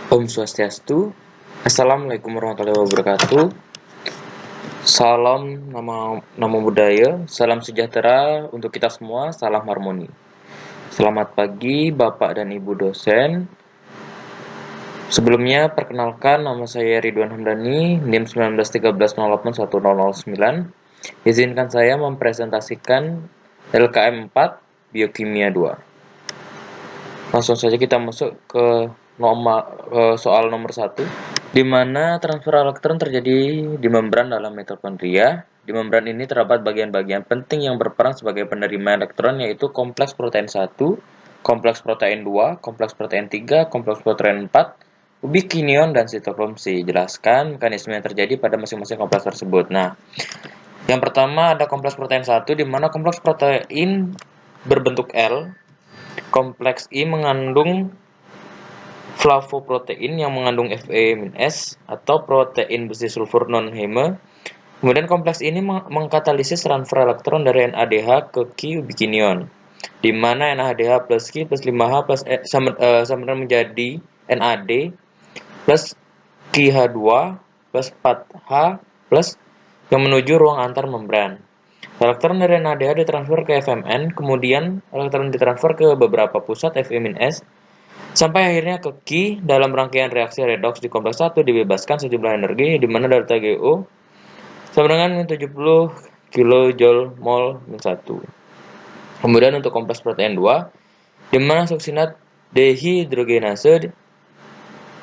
Om Swastiastu. Assalamualaikum warahmatullahi wabarakatuh. Salam nama budaya, salam sejahtera untuk kita semua, salam harmoni. Selamat pagi Bapak dan Ibu dosen. Sebelumnya perkenalkan, nama saya Ridwan Hamdani, NIM 1913081009. Izinkan saya mempresentasikan LKM 4 Biokimia 2. Langsung saja kita masuk ke soal nomor 1, di mana transfer elektron terjadi di membran dalam mitokondria. Di membran ini terdapat bagian-bagian penting yang berperan sebagai penerima elektron, yaitu kompleks protein 1, kompleks protein 2, kompleks protein 3, kompleks protein 4, ubikinion, dan sitokrom C. Jelaskan mekanisme yang terjadi pada masing-masing kompleks tersebut. Nah, yang pertama ada kompleks protein 1, di mana kompleks protein berbentuk L. Kompleks I mengandung flavoprotein yang mengandung Fe-S atau protein besi sulfur non-heme. Kemudian kompleks ini mengkatalisis transfer elektron dari NADH ke Ki ubikinion, di mana NADH plus Ki plus 5H plus sama menjadi NAD plus KiH2 plus 4H plus yang menuju ruang antar membran. Elektron dari NADH ditransfer ke FMN, kemudian elektron ditransfer ke beberapa pusat Fe-S, sampai akhirnya ke Ki. Dalam rangkaian reaksi redoks di kompleks 1 dibebaskan sejumlah energi, di mana delta GO sama dengan 70 kJ mol min 1. Kemudian untuk kompleks protein 2, di mana suksinat dehidrogenase,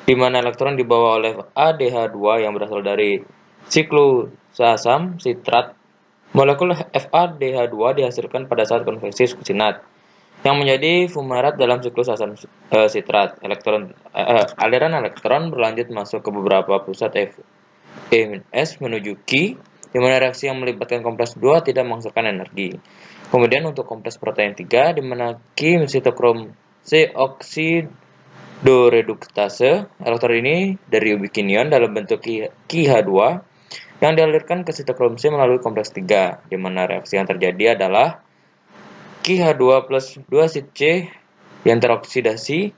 di mana elektron dibawa oleh ADH2 yang berasal dari sikloasam sitrat. Molekul FADH2 dihasilkan pada saat konveksi suksinat, yang menjadi fumarat dalam siklus asam sitrat. Aliran elektron berlanjut masuk ke beberapa pusat Fe-S menuju Ki, di mana reaksi yang melibatkan kompleks 2 tidak menghasilkan energi. Kemudian untuk kompleks protein 3, di mana Ki sitokrom C oksidoreduktase, elektron ini dari ubikinion dalam bentuk KiH2 yang dialirkan ke sitokrom C melalui kompleks 3, di mana reaksi yang terjadi adalah KiH2 plus 2 sit C yang teroksidasi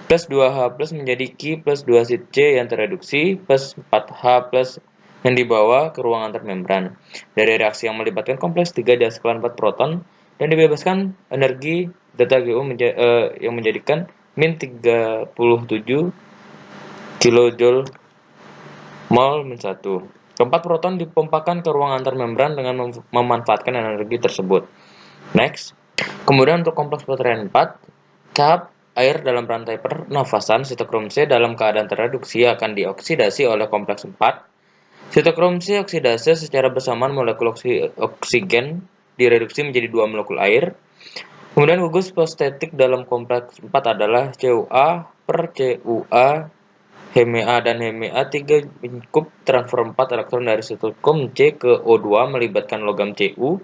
plus 2H plus menjadi Ki plus 2 sit C yang tereduksi plus 4H plus yang dibawa ke ruang antar membran. Dari reaksi yang melibatkan kompleks 3 dihasilkan 4 proton dan dibebaskan energi delta GO yang menjadikan min 37 kJ mol min 1. Keempat proton dipompakan ke ruang antar membran dengan memanfaatkan energi tersebut. Next. Kemudian untuk kompleks protein 4, tahap air dalam rantai pernafasan, sitokrom C dalam keadaan tereduksi akan dioksidasi oleh kompleks 4. Sitokrom C oksidase secara bersamaan molekul oksigen direduksi menjadi 2 molekul air. Kemudian gugus fosfatik dalam kompleks 4 adalah CuA per CuA, Heme-A dan Heme-A 3 lingkup transfer 4 elektron dari sitokrom C ke O2 melibatkan logam Cu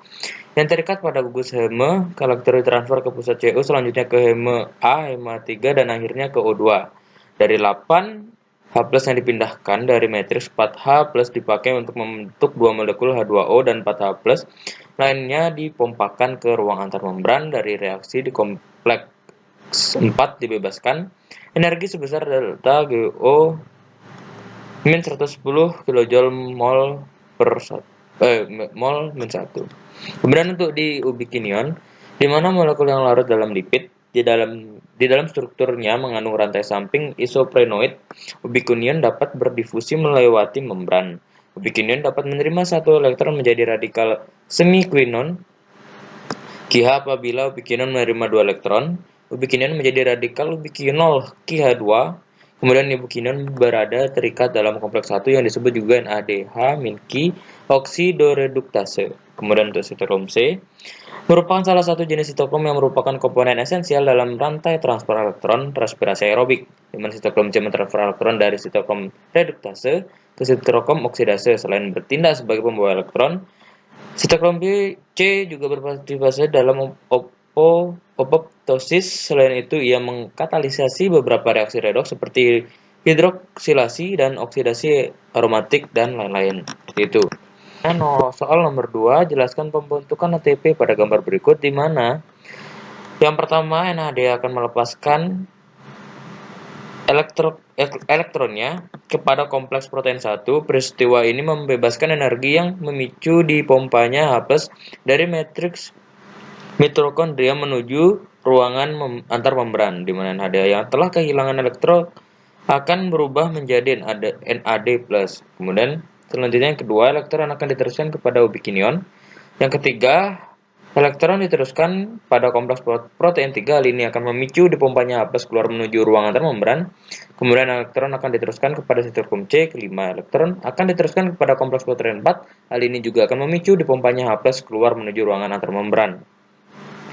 yang terikat pada gugus heme. Elektron ditransfer ke pusat Cu, selanjutnya ke Heme-A, Heme-A3 dan akhirnya ke O2. Dari 8 H+ yang dipindahkan dari matriks 4H+ dipakai untuk membentuk 2 molekul H2O dan 4H+ lainnya dipompakan ke ruang antar membran. Dari reaksi di kompleks 4 dibebaskan energi sebesar delta GO min 110 kJ mol min 1. Kemudian untuk di ubikinion, di mana molekul yang larut dalam lipid di dalam strukturnya mengandung rantai samping isoprenoid, ubikinion dapat berdifusi melewati membran. Ubikinion dapat menerima satu elektron menjadi radikal semiquinon KiH apabila ubikinion menerima 2 elektron. Ubikinion menjadi radikal ubikinol KiH2. Kemudian ubikinion berada terikat dalam kompleks 1 yang disebut juga NADH min Ki oksidoreduktase. Kemudian untuk sitokrom C merupakan salah satu jenis sitokrom yang merupakan komponen esensial dalam rantai transfer elektron respirasi aerobik, di mana sitokrom C mentransfer elektron dari sitokrom reduktase ke sitokrom oksidase. Selain bertindak sebagai pembawa elektron, sitokrom C juga berpartisipasi dalam apoptosis. Selain itu, ia mengkatalisasi beberapa reaksi redoks seperti hidroksilasi dan oksidasi aromatik dan lain-lain. Itu. Soal nomor 2, jelaskan pembentukan ATP pada gambar berikut, di mana yang pertama NAD akan melepaskan elektronnya kepada kompleks protein 1. Peristiwa ini membebaskan energi yang memicu dipompanya H+ dari matriks mitokondria menuju ruangan antar membran, di mana NADH yang telah kehilangan elektron akan berubah menjadi NAD+. Kemudian selanjutnya yang kedua, elektron akan diteruskan kepada ubikinion. Yang ketiga, elektron diteruskan pada kompleks protein 3. Hal ini akan memicu dipompanya H+ keluar menuju ruang antar membran. Kemudian elektron akan diteruskan kepada sitokrom C. Kelima, elektron akan diteruskan kepada kompleks protein 4. Hal ini juga akan memicu dipompanya H+ keluar menuju ruangan antar membran.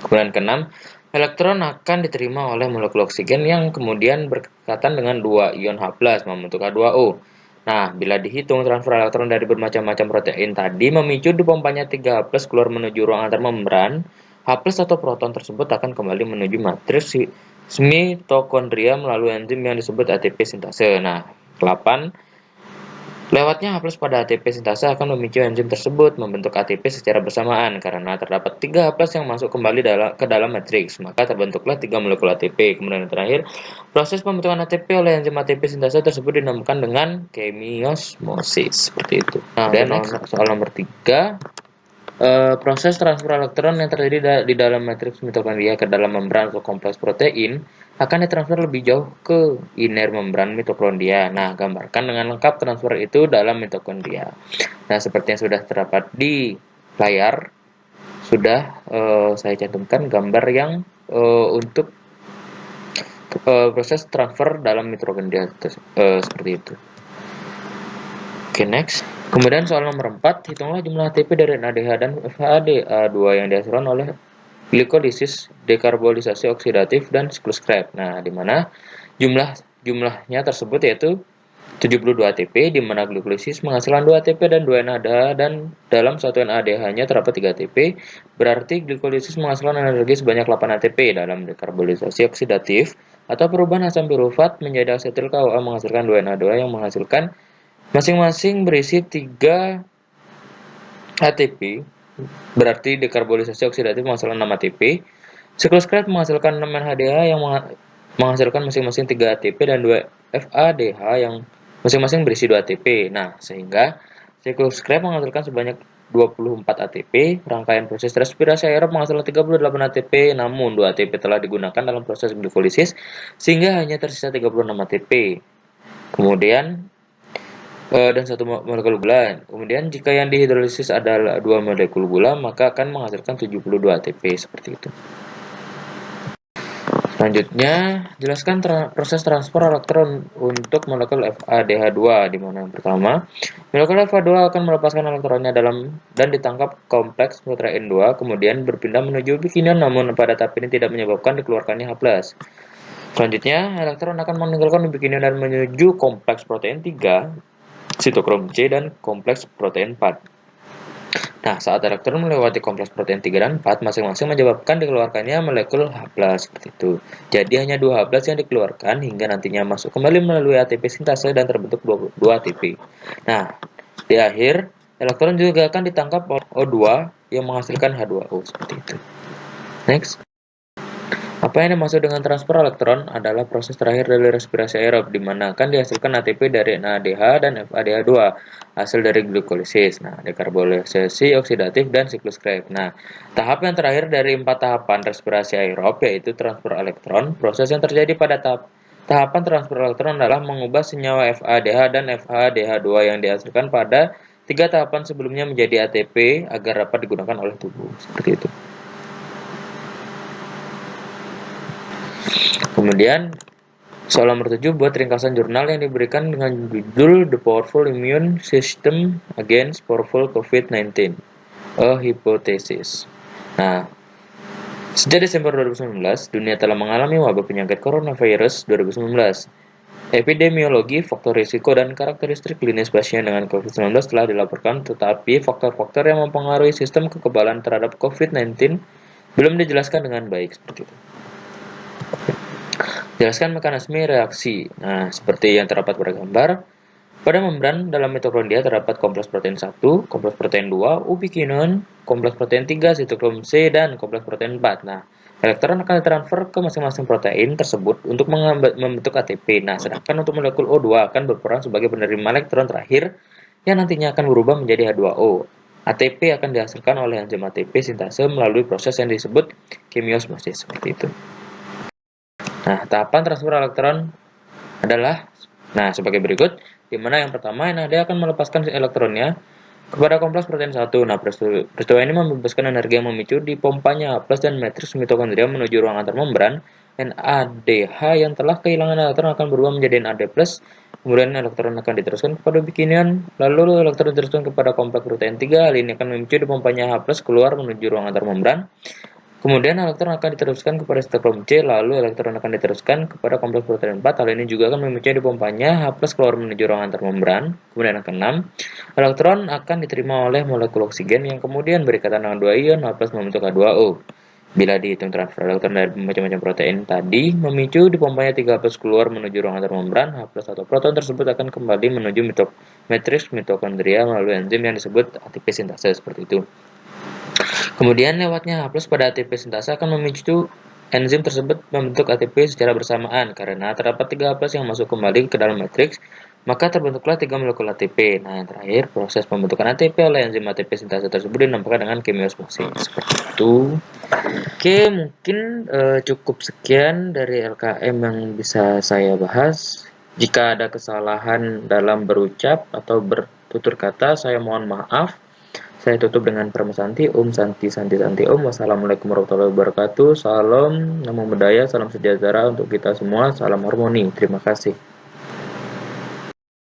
Kemudian keenam, elektron akan diterima oleh molekul oksigen yang kemudian berkaitan dengan dua ion H+ membentuk H2O. Nah, bila dihitung transfer elektron dari bermacam-macam protein tadi memicu dipompanya 3H+ keluar menuju ruang antar membran, H+ atau proton tersebut akan kembali menuju matriks mitokondria melalui enzim yang disebut ATP sintase. Nah, 8. Lewatnya H+ pada ATP sintase akan memicu enzim tersebut membentuk ATP secara bersamaan karena terdapat 3 H+ yang masuk kembali ke dalam matriks, maka terbentuklah 3 molekul ATP. Kemudian yang terakhir, proses pembentukan ATP oleh enzim ATP sintase tersebut dinamakan dengan kemiosmosis, seperti itu. Nah, dan soal nomor 3, proses transfer elektron yang terjadi di dalam matriks mitokondria ke dalam membran atau kompleks protein akan ditransfer lebih jauh ke inner membran mitokondria. Nah, gambarkan dengan lengkap transfer itu dalam mitokondria. Nah, seperti yang sudah terdapat di layar, sudah saya cantumkan gambar yang untuk proses transfer dalam mitokondria seperti itu. Oke, next. Kemudian soal nomor 4, hitunglah jumlah ATP dari NADH dan FADH2 yang dihasilkan oleh glikolisis, dekarbolisasi oksidatif, dan siklus Krebs. Nah, di mana jumlahnya tersebut yaitu 72 ATP, di mana glikolisis menghasilkan 2 ATP dan 2 NADH, dan dalam satu NADH-nya terdapat 3 ATP, berarti glikolisis menghasilkan energi sebanyak 8 ATP. Dalam dekarbolisasi oksidatif atau perubahan asam pirufat menjadi asetil KOA menghasilkan 2 NH2 yang menghasilkan masing-masing berisi 3 ATP, berarti dekarbolisasi oksidatif menghasilkan 6 ATP. Siklus Krebs menghasilkan 6 NHDH yang menghasilkan masing-masing 3 ATP dan 2 FADH yang masing-masing berisi 2 ATP. Nah, sehingga siklus Krebs menghasilkan sebanyak 24 ATP. Rangkaian proses respirasi aerob menghasilkan 38 ATP, namun 2 ATP telah digunakan dalam proses glikolisis sehingga hanya tersisa 36 ATP. Kemudian dan 1 molekul gula. Kemudian jika yang dihidrolisis adalah 2 molekul gula, maka akan menghasilkan 72 ATP, seperti itu. Selanjutnya, jelaskan proses transfer elektron untuk molekul FADH2, di mana yang pertama, molekul FADH2 akan melepaskan elektronnya dan ditangkap kompleks protein 2, kemudian berpindah menuju ubikinion, namun pada tahap ini tidak menyebabkan dikeluarkannya H+. Selanjutnya, elektron akan meninggalkan ubikinion dan menuju kompleks protein 3, sitokrom C, dan kompleks protein 4. Nah, saat elektron melewati kompleks protein 3 dan 4, masing-masing menyebabkan dikeluarkannya molekul H+, seperti itu. Jadi hanya 2 H+ yang dikeluarkan hingga nantinya masuk kembali melalui ATP sintase dan terbentuk 2 ATP. Nah, di akhir, elektron juga akan ditangkap oleh O2 yang menghasilkan H2O, seperti itu. Next. Apa yang dimaksud dengan transfer elektron adalah proses terakhir dari respirasi aerob, di mana akan dihasilkan ATP dari NADH dan FADH2, hasil dari glikolisis, dekarbolisasi oksidatif, dan siklus Krebs. Nah, tahap yang terakhir dari 4 tahapan respirasi aerob yaitu transfer elektron. Proses yang terjadi pada tahapan transfer elektron adalah mengubah senyawa FADH dan FADH2 yang dihasilkan pada 3 tahapan sebelumnya menjadi ATP agar dapat digunakan oleh tubuh, seperti itu. Kemudian, soal nomor 7, buat ringkasan jurnal yang diberikan dengan judul The Powerful Immune System Against Powerful COVID-19, A Hypothesis. Nah, sejak Desember 2019, dunia telah mengalami wabah penyakit coronavirus 2019. Epidemiologi, faktor risiko, dan karakteristik klinis pasien dengan COVID-19 telah dilaporkan, tetapi faktor-faktor yang mempengaruhi sistem kekebalan terhadap COVID-19 belum dijelaskan dengan baik, seperti itu. Jelaskan mekanisme reaksi. Nah, seperti yang terdapat pada gambar, pada membran dalam mitokondria terdapat kompleks protein 1, kompleks protein 2, ubikinion, kompleks protein 3, sitokrom C, dan kompleks protein 4. Nah, Elektron akan ditransfer ke masing-masing protein tersebut untuk membentuk ATP. Nah, sedangkan untuk molekul O2 akan berperan sebagai penerima elektron terakhir yang nantinya akan berubah menjadi H2O. ATP akan dihasilkan oleh enzim ATP sintase melalui proses yang disebut kemiosmosis, seperti itu. Nah, tahapan transfer elektron adalah sebagai berikut, di mana yang pertama NAD akan melepaskan elektronnya kepada kompleks protein 1. Nah, peristiwa ini membebaskan energi yang memicu dipompanya H+ dan matriks mitokondria menuju ruang antar membran. NADH yang telah kehilangan elektron akan berubah menjadi NAD+, kemudian elektron akan diteruskan kepada bikinion, lalu elektron diteruskan kepada kompleks protein 3. Hal ini akan memicu dipompanya H+ keluar menuju ruang antar membran. Kemudian elektron akan diteruskan kepada sitokrom C, lalu elektron akan diteruskan kepada kompleks protein 4. Hal ini juga akan memicu dipompanya H+ keluar menuju ruang antar membran. Kemudian yang ke-6, elektron akan diterima oleh molekul oksigen yang kemudian berikatan dengan 2 ion H+ membentuk H2O. Bila dihitung transfer elektron dari macam-macam protein tadi, memicu dipompanya 3H+ keluar menuju ruang antar membran, H+ atau proton tersebut akan kembali menuju matriks mitokondria melalui enzim yang disebut ATP sintase, seperti itu. Kemudian lewatnya H+ pada ATP sintase akan memicu enzim tersebut membentuk ATP secara bersamaan. Karena terdapat 3 H+ yang masuk kembali ke dalam matriks, maka terbentuklah 3 molekul ATP. Nah, yang terakhir, proses pembentukan ATP oleh enzim ATP sintase tersebut dinamakan dengan kemiosmosis. Seperti itu. Oke, mungkin cukup sekian dari LKM yang bisa saya bahas. Jika ada kesalahan dalam berucap atau bertutur kata, saya mohon maaf. Saya tutup dengan Paramasanti, Om Santi Santi Santi Om. Wassalamualaikum warahmatullahi wabarakatuh. Salam, namo buddhaya, salam sejahtera untuk kita semua, salam harmoni. Terima kasih.